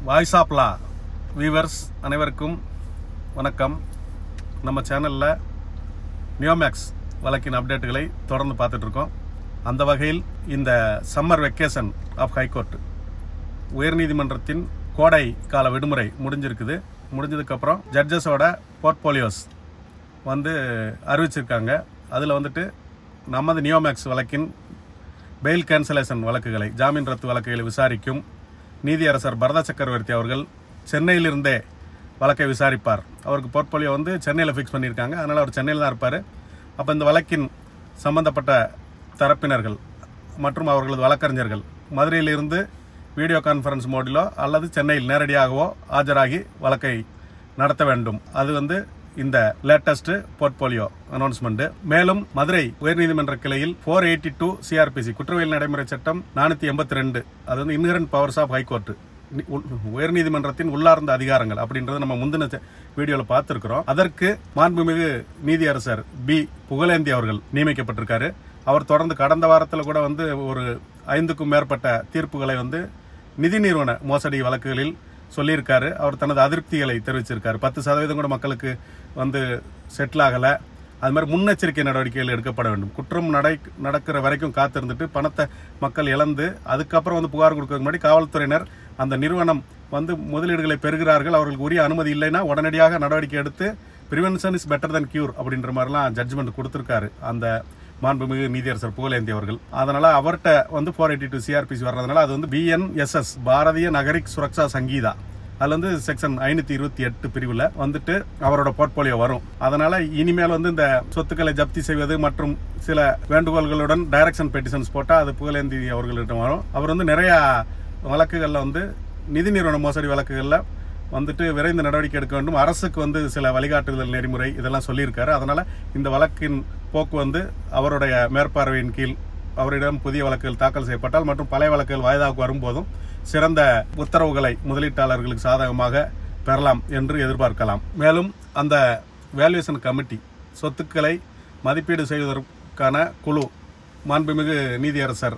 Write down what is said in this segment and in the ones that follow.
Voice of law viewers அனைவருக்கும் வணக்கம். நம்ம சேனலில் நியோமேக்ஸ் வழக்கின் அப்டேட்டுகளை தொடர்ந்து பார்த்துட்ருக்கோம். அந்த வகையில் இந்த சம்மர் வெக்கேஷன் ஆஃப் ஹைகோர்ட் உயர்நீதிமன்றத்தின் கோடை கால விடுமுறை முடிஞ்சிருக்குது. முடிஞ்சதுக்கப்புறம் ஜட்ஜஸோட போர்ட்போலியோஸ் அறிவிச்சிருக்காங்க. அதில் நமது நியோமேக்ஸ் வழக்கின் பெயில் கேன்சலேஷன் வழக்குகளை, ஜாமீன் ரத்து வழக்குகளை விசாரிக்கும் நீதியரசர் பரத சக்கரவர்த்தி அவர்கள் சென்னையிலிருந்தே வழக்கை விசாரிப்பார். அவருக்கு போர்ட்போலியோ சென்னையில் ஃபிக்ஸ் பண்ணியிருக்காங்க. அதனால் அவர் சென்னையில் தான் இருப்பார். அப்போ இந்த வழக்கின் சம்பந்தப்பட்ட தரப்பினர்கள் மற்றும் அவர்களது வழக்கறிஞர்கள் மதுரையிலிருந்து வீடியோ கான்ஃபரன்ஸ் மோடிலோ அல்லது சென்னையில் நேரடியாகவோ ஆஜராகி வழக்கை நடத்த வேண்டும். அது இந்த லேட்டஸ்ட் போர்ட்போலியோ அனௌன்ஸ்மெண்ட். மேலும் மதுரை உயர்நீதிமன்ற கிளையில் 482 CRPC குற்றவியல் நடைமுறை சட்டம் 482 அது இன்ஹரண்ட் பவர்ஸ் ஆஃப் ஹைகோர்ட், உயர்நீதிமன்றத்தின் உள்ளார்ந்த அதிகாரங்கள் அப்படின்றது நம்ம முந்தின வீடியோவில் பார்த்துருக்கிறோம். அதற்கு மாண்புமிகு நீதியரசர் பி. புகழேந்தி அவர்கள் நியமிக்கப்பட்டிருக்காரு. அவர் தொடர்ந்து கடந்த வாரத்தில் கூட ஒரு 5க்கும் மேற்பட்ட தீர்ப்புகளை நிதி நிறுவன மோசடி வழக்குகளில் சொல்லியிருக்காரு. அவர் தனது அதிருப்திகளை தெரிவிச்சிருக்காரு. 10% கூட மக்களுக்கு செட்டில் ஆகலை. அது மாதிரி முன்னெச்சரிக்கை நடவடிக்கைகள் எடுக்கப்பட வேண்டும். குற்றம் நடக்கிற வரைக்கும் காத்திருந்துட்டு பணத்தை மக்கள் இழந்து அதுக்கப்புறம் புகார் கொடுக்கறதுக்கு முன்னாடி காவல்துறையினர் அந்த நிறுவனம் முதலீடுகளை பெறுகிறார்கள், அவர்களுக்கு உரிய அனுமதி இல்லைன்னா உடனடியாக நடவடிக்கை எடுத்து prevention is better then cure அப்படின்ற மாதிரிலாம் ஜட்ஜ்மெண்ட் கொடுத்துருக்காரு அந்த மாண்புமிகு நீதியரசர் புகழேந்தி அவர்கள். அதனால அவர்கிட்ட 482 CRPC வர்றதுனால அது BNSS பாரதிய நகரிக் சுரக்ஷா சங்கீதா அதுல செக்ஷன் 528 பிரிவுல அவரோட போர்ட்போலியோ வரும். அதனால இனிமேல் இந்த சொத்துக்களை ஜப்தி செய்வது மற்றும் சில வேண்டுகோள்களுடன் டைரக்ஷன் பெட்டிஷன்ஸ் போட்டா அது புகழேந்தி அவர்களிடம் வரும். அவர் நிறைய வழக்குகள்ல நிதி நிறுவன மோசடி வழக்குகள்ல விரைந்து நடவடிக்கை எடுக்க வேண்டும். அரசுக்கு சில வழிகாட்டுதல் நெறிமுறை இதெல்லாம் சொல்லியிருக்காரு. அதனால இந்த வழக்கின் போக்கு அவருடைய மேற்பார்வையின் கீழ் அவரிடம் புதிய வழக்குகள் தாக்கல் செய்யப்பட்டால் மற்றும் பழைய வழக்குகள் வாய்தாவுக்கு வரும்போதும் சிறந்த உத்தரவுகளை முதலீட்டாளர்களுக்கு சாதகமாக பெறலாம் என்று எதிர்பார்க்கலாம். மேலும் அந்த வேல்யூவேஷன் கமிட்டி, சொத்துக்களை மதிப்பீடு செய்வதற்கான குழு, மாண்புமிகு நீதியரசர்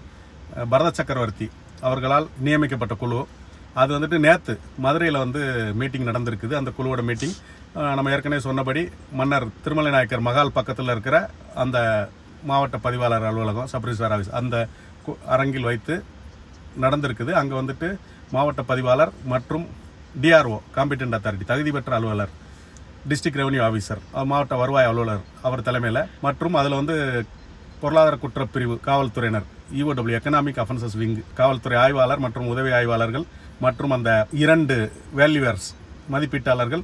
பரத சக்கரவர்த்தி அவர்களால் நியமிக்கப்பட்ட குழு, அது நேற்று மதுரையில் மீட்டிங் நடந்திருக்குது. அந்த குழுவோட மீட்டிங் நம்ம ஏற்கனவே சொன்னபடி மன்னர் திருமலை நாயக்கர் மகால் பக்கத்தில் இருக்கிற அந்த மாவட்ட பதிவாளர் அலுவலகம், சப் ரிஜிஸ்ட்ரார் ஆஃபீஸ், அந்த அரங்கில் வைத்து நடந்திருக்குது. அங்கே மாவட்ட பதிவாளர் மற்றும் DRO காம்பிடென்ட் அத்தாரிட்டி தகுதி பெற்ற அலுவலர், டிஸ்ட்ரிக்ட் ரெவன்யூ ஆஃபீஸர், மாவட்ட வருவாய் அலுவலர் அவர் தலைமையில் மற்றும் அதில் பொருளாதார குற்றப்பிரிவு காவல்துறையினர், EOW எக்கனாமிக் அஃபென்சஸ் விங் காவல்துறை ஆய்வாளர் மற்றும் உதவி ஆய்வாளர்கள் மற்றும் அந்த 2 வேல்யூவர்ஸ் மதிப்பீட்டாளர்கள்,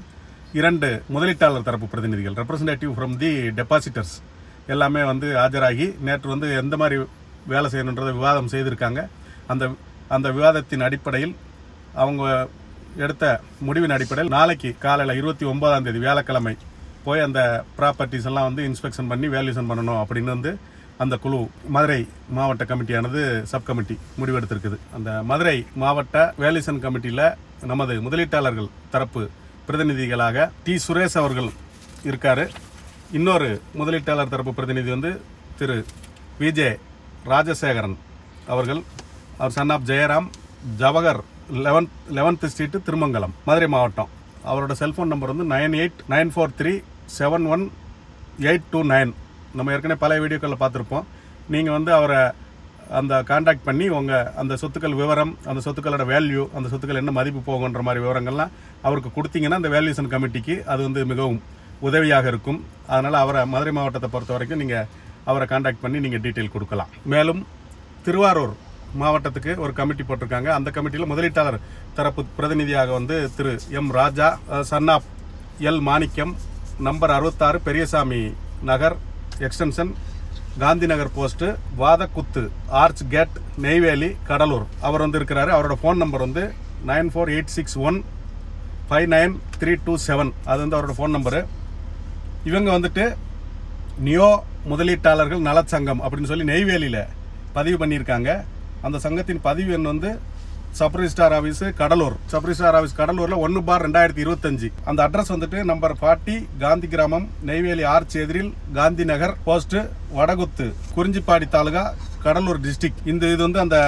2 முதலீட்டாளர் தரப்பு பிரதிநிதிகள், ரெப்ரசன்டேட்டிவ் ஃப்ரம் தி டெபாசிட்டர்ஸ் எல்லாமே ஆஜராகி நேற்று எந்த மாதிரி வேலை செய்யணுன்றதை விவாதம் செய்திருக்காங்க. அந்த விவாதத்தின் அடிப்படையில் அவங்க எடுத்த முடிவின் அடிப்படையில் நாளைக்கு காலையில் 29ஆம் தேதி வியாழக்கிழமை போய் அந்த ப்ராப்பர்ட்டிஸ் எல்லாம் இன்ஸ்பெக்ஷன் பண்ணி வேல்யூஷன் பண்ணணும் அப்படின்னு அந்த குழு மதுரை மாவட்ட கமிட்டியானது சப் கமிட்டி முடிவெடுத்திருக்குது. அந்த மதுரை மாவட்ட வேல்யூஷன் கமிட்டியில் நமது முதலீட்டாளர்கள் தரப்பு பிரதிநிதிகளாக T. சுரேஷ் அவர்கள் இருக்காரு. இன்னொரு முதலீட்டாளர் தரப்பு பிரதிநிதி திரு VJ ராஜசேகரன் அவர்கள், அவர் son of Jayaram, Jawahar 11th street, Thirumangalam, Madurai மாவட்டம். அவரோட செல்போன் நம்பர் 9894371829. நம்ம ஏற்கனவே பல வீடியோக்களில் பார்த்துருப்போம். நீங்கள் அவரை அந்த கான்டாக்ட் பண்ணி அந்த சொத்துக்கள் விவரம், அந்த சொத்துக்களோட வேல்யூ, அந்த சொத்துக்கள் என்ன மதிப்பு போகுன்ற மாதிரி விவரங்கள்லாம் அவருக்கு கொடுத்தீங்கன்னா அந்த வேல்யூஷன் கமிட்டிக்கு அது மிகவும் உதவியாக இருக்கும். அதனால் அவரை மதுரை மாவட்டத்தை பொறுத்த வரைக்கும் நீங்கள் அவரை கான்டாக்ட் பண்ணி நீங்கள் டீட்டெயில் கொடுக்கலாம். மேலும் திருவாரூர் மாவட்டத்துக்கு ஒரு கமிட்டி போட்டிருக்காங்க. அந்த கமிட்டியில் முதலீட்டாளர் தரப்பு பிரதிநிதியாக திரு M. ராஜா, சன் ஆஃப் எல். Manickam, number 66 Periyasamy Nagar, extension Gandhi Nagar post, Vadakkuthu arch gate, Neyveli, Cuddalore. அவர் இருக்கிறாரு. அவரோட ஃபோன் நம்பர் 9486159327. அது அவரோட ஃபோன் நம்பரு. இவங்க நியோ முதலீட்டாளர்கள் நலச்சங்கம் அப்படின்னு சொல்லி நெய்வேலியில் பதிவு பண்ணியிருக்காங்க. அந்த சங்கத்தின் பதிவு எண் sub registrar office Cuddalore, sub registrar office கடலூரில் 1/2025. அந்த அட்ரஸ் நம்பர் 40 காந்தி கிராமம், நெய்வேலி ஆர்ச் எதிரில், காந்தி நகர் போஸ்ட், வடகுத்து, குறிஞ்சிப்பாடி தாலுகா, கடலூர் டிஸ்ட்ரிக்ட். இது அந்த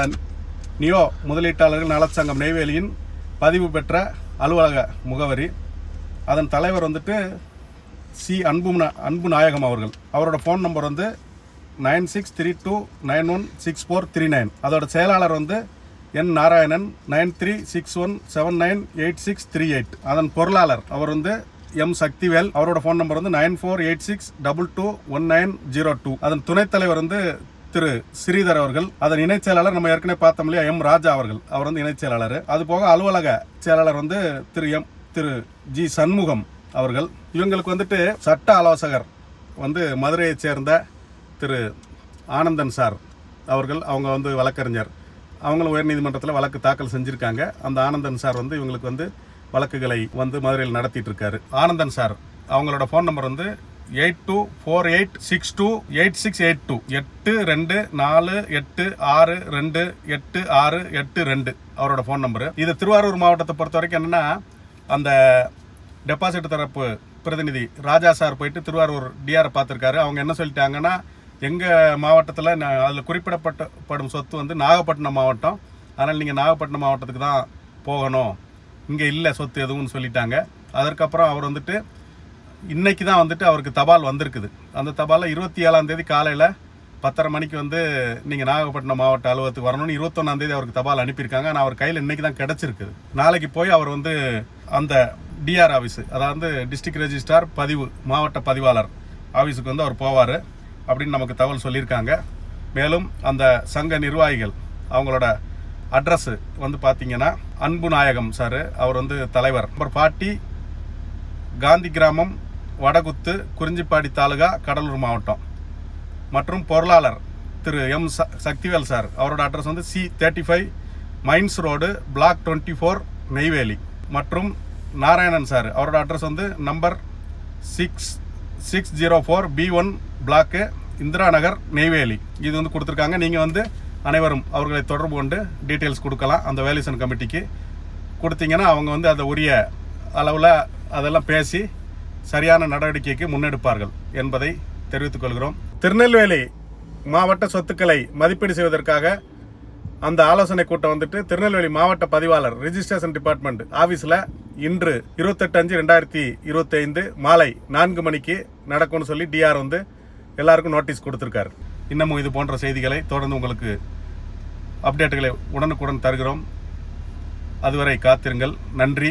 நியோ முதலீட்டாளர்கள் நலச்சங்கம் நெய்வேலியின் பதிவு பெற்ற அலுவலக முகவரி. அதன் தலைவர் வந்துட்டு சி அன்பு நாயகம் அவர்கள். அவரோட ஃபோன் நம்பர் வந்து 9632916439. அதோட செயலாளர் வந்து என் நாராயணன் 9361798638. அதன் பொருளாளர் அவர் வந்து எம் சக்திவேல். அவரோட ஃபோன் நம்பர் வந்து 9486221902. அதன் துணைத் தலைவர் வந்து திரு ஸ்ரீதர் அவர்கள். அதன் இணைச் செயலாளர் நம்ம ஏற்கனவே பார்த்தோம் இல்லையா, எம் ராஜா அவர்கள். அவர் வந்து இணைச் செயலாளர். அது போக அலுவலக செயலாளர் வந்து திரு ஜி சண்முகம் அவர்கள். இவங்களுக்கு வந்துட்டு சட்ட ஆலோசகர் வந்து மதுரையைச் சேர்ந்த திரு ஆனந்தன் சார் அவர்கள். அவங்க வந்து வழக்கறிஞர். அவங்களும் உயர்நீதிமன்றத்தில் வழக்கு தாக்கல் செஞ்சுருக்காங்க. அந்த ஆனந்தன் சார் வந்து இவங்களுக்கு வந்து வழக்குகளை வந்து மதுரையில் நடத்திட்டு இருக்காரு. ஆனந்தன் சார் அவங்களோட ஃபோன் நம்பர் வந்து 8248628682. 8248628682 அவரோட ஃபோன் நம்பரு. இது திருவாரூர் மாவட்டத்தை பொறுத்த வரைக்கும் என்னன்னா, அந்த டெபாசிட் தரப்பு பிரதிநிதி ராஜா சார் போயிட்டு திருவாரூர் டிஆரை பார்த்துருக்காரு. அவங்க என்ன சொல்லிட்டாங்கன்னா, எங்கள் மாவட்டத்தில் அதில் குறிப்பிடப்படும் சொத்து வந்து நாகப்பட்டினம் மாவட்டம், அதனால் நீங்கள் நாகப்பட்டினம் மாவட்டத்துக்கு தான் போகணும், இங்கே இல்லை சொத்து எதுவும் சொல்லிட்டாங்க. அதற்கப்புறம் அவர் வந்துட்டு இன்னைக்கு தான் வந்துட்டு அவருக்கு தபால் வந்திருக்குது. அந்த தபாலில் 27ஆம் தேதி காலையில் 10:30 மணிக்கு வந்து நீங்கள் நாகப்பட்டினம் மாவட்ட அலுவலகத்துக்கு வரணும்னு 21ஆம் தேதி அவருக்கு தபால் அனுப்பியிருக்காங்க. ஆனால் அவர் கையில் இன்னைக்கு தான் கிடச்சிருக்குது. நாளைக்கு போய் அவர் வந்து அந்த டிஆர் ஆஃபீஸு, அதாவது டிஸ்ட்ரிக்ட் ரெஜிஸ்ட்ரார் பதிவு மாவட்ட பதிவாளர் ஆஃபீஸுக்கு வந்து அவர் போவார் அப்படின்னு நமக்கு தகவல் சொல்லியிருக்காங்க. மேலும் அந்த சங்க நிர்வாகிகள் அவங்களோட அட்ரஸ் வந்து பார்த்தீங்கன்னா, அன்பு நாயகம் சார் அவர் வந்து தலைவர், நம்பர் 40, காந்தி கிராமம், வடகுத்து, குறிஞ்சிப்பாடி தாலுகா, கடலூர் மாவட்டம். மற்றும் பொருளாளர் திரு எம் சக்திவேல் சார் அவரோட அட்ரஸ் வந்து C35 mines road, block 24, Neyveli. மற்றும் நாராயணன் சார் அவரோட அட்ரஸ் வந்து number 604 B1 block, Indira Nagar, Neyveli. இது வந்து கொடுத்துருக்காங்க. நீங்கள் வந்து அனைவரும் அவர்களை தொடர்பு கொண்டு டீட்டெயில்ஸ் கொடுக்கலாம். அந்த வேல்யூஷன் கமிட்டிக்கு கொடுத்தீங்கன்னா அவங்க வந்து அதை உரிய அளவில் அதெல்லாம் பேசி சரியான நடவடிக்கைக்கு முன்னெடுப்பார்கள் என்பதை தெரிவித்துக் கொள்கிறோம். திருநெல்வேலி மாவட்ட சொத்துக்களை மதிப்பீடு செய்வதற்காக அந்த ஆலோசனை கூட்டம் வந்துட்டு திருநெல்வேலி மாவட்ட பதிவாளர் ரெஜிஸ்ட்ரேஷன் டிபார்ட்மெண்ட் ஆஃபீஸில் இன்று 28/5/2025 மாலை 4 மணிக்கு நடக்கும்னு சொல்லி டிஆர் வந்து எல்லாருக்கும் நோட்டீஸ் கொடுத்துருக்காரு. இன்னமும் இது போன்ற செய்திகளை தொடர்ந்து உங்களுக்கு அப்டேட்டுகளை உடனுக்குடன் தருகிறோம். அதுவரை காத்திருங்கள். நன்றி.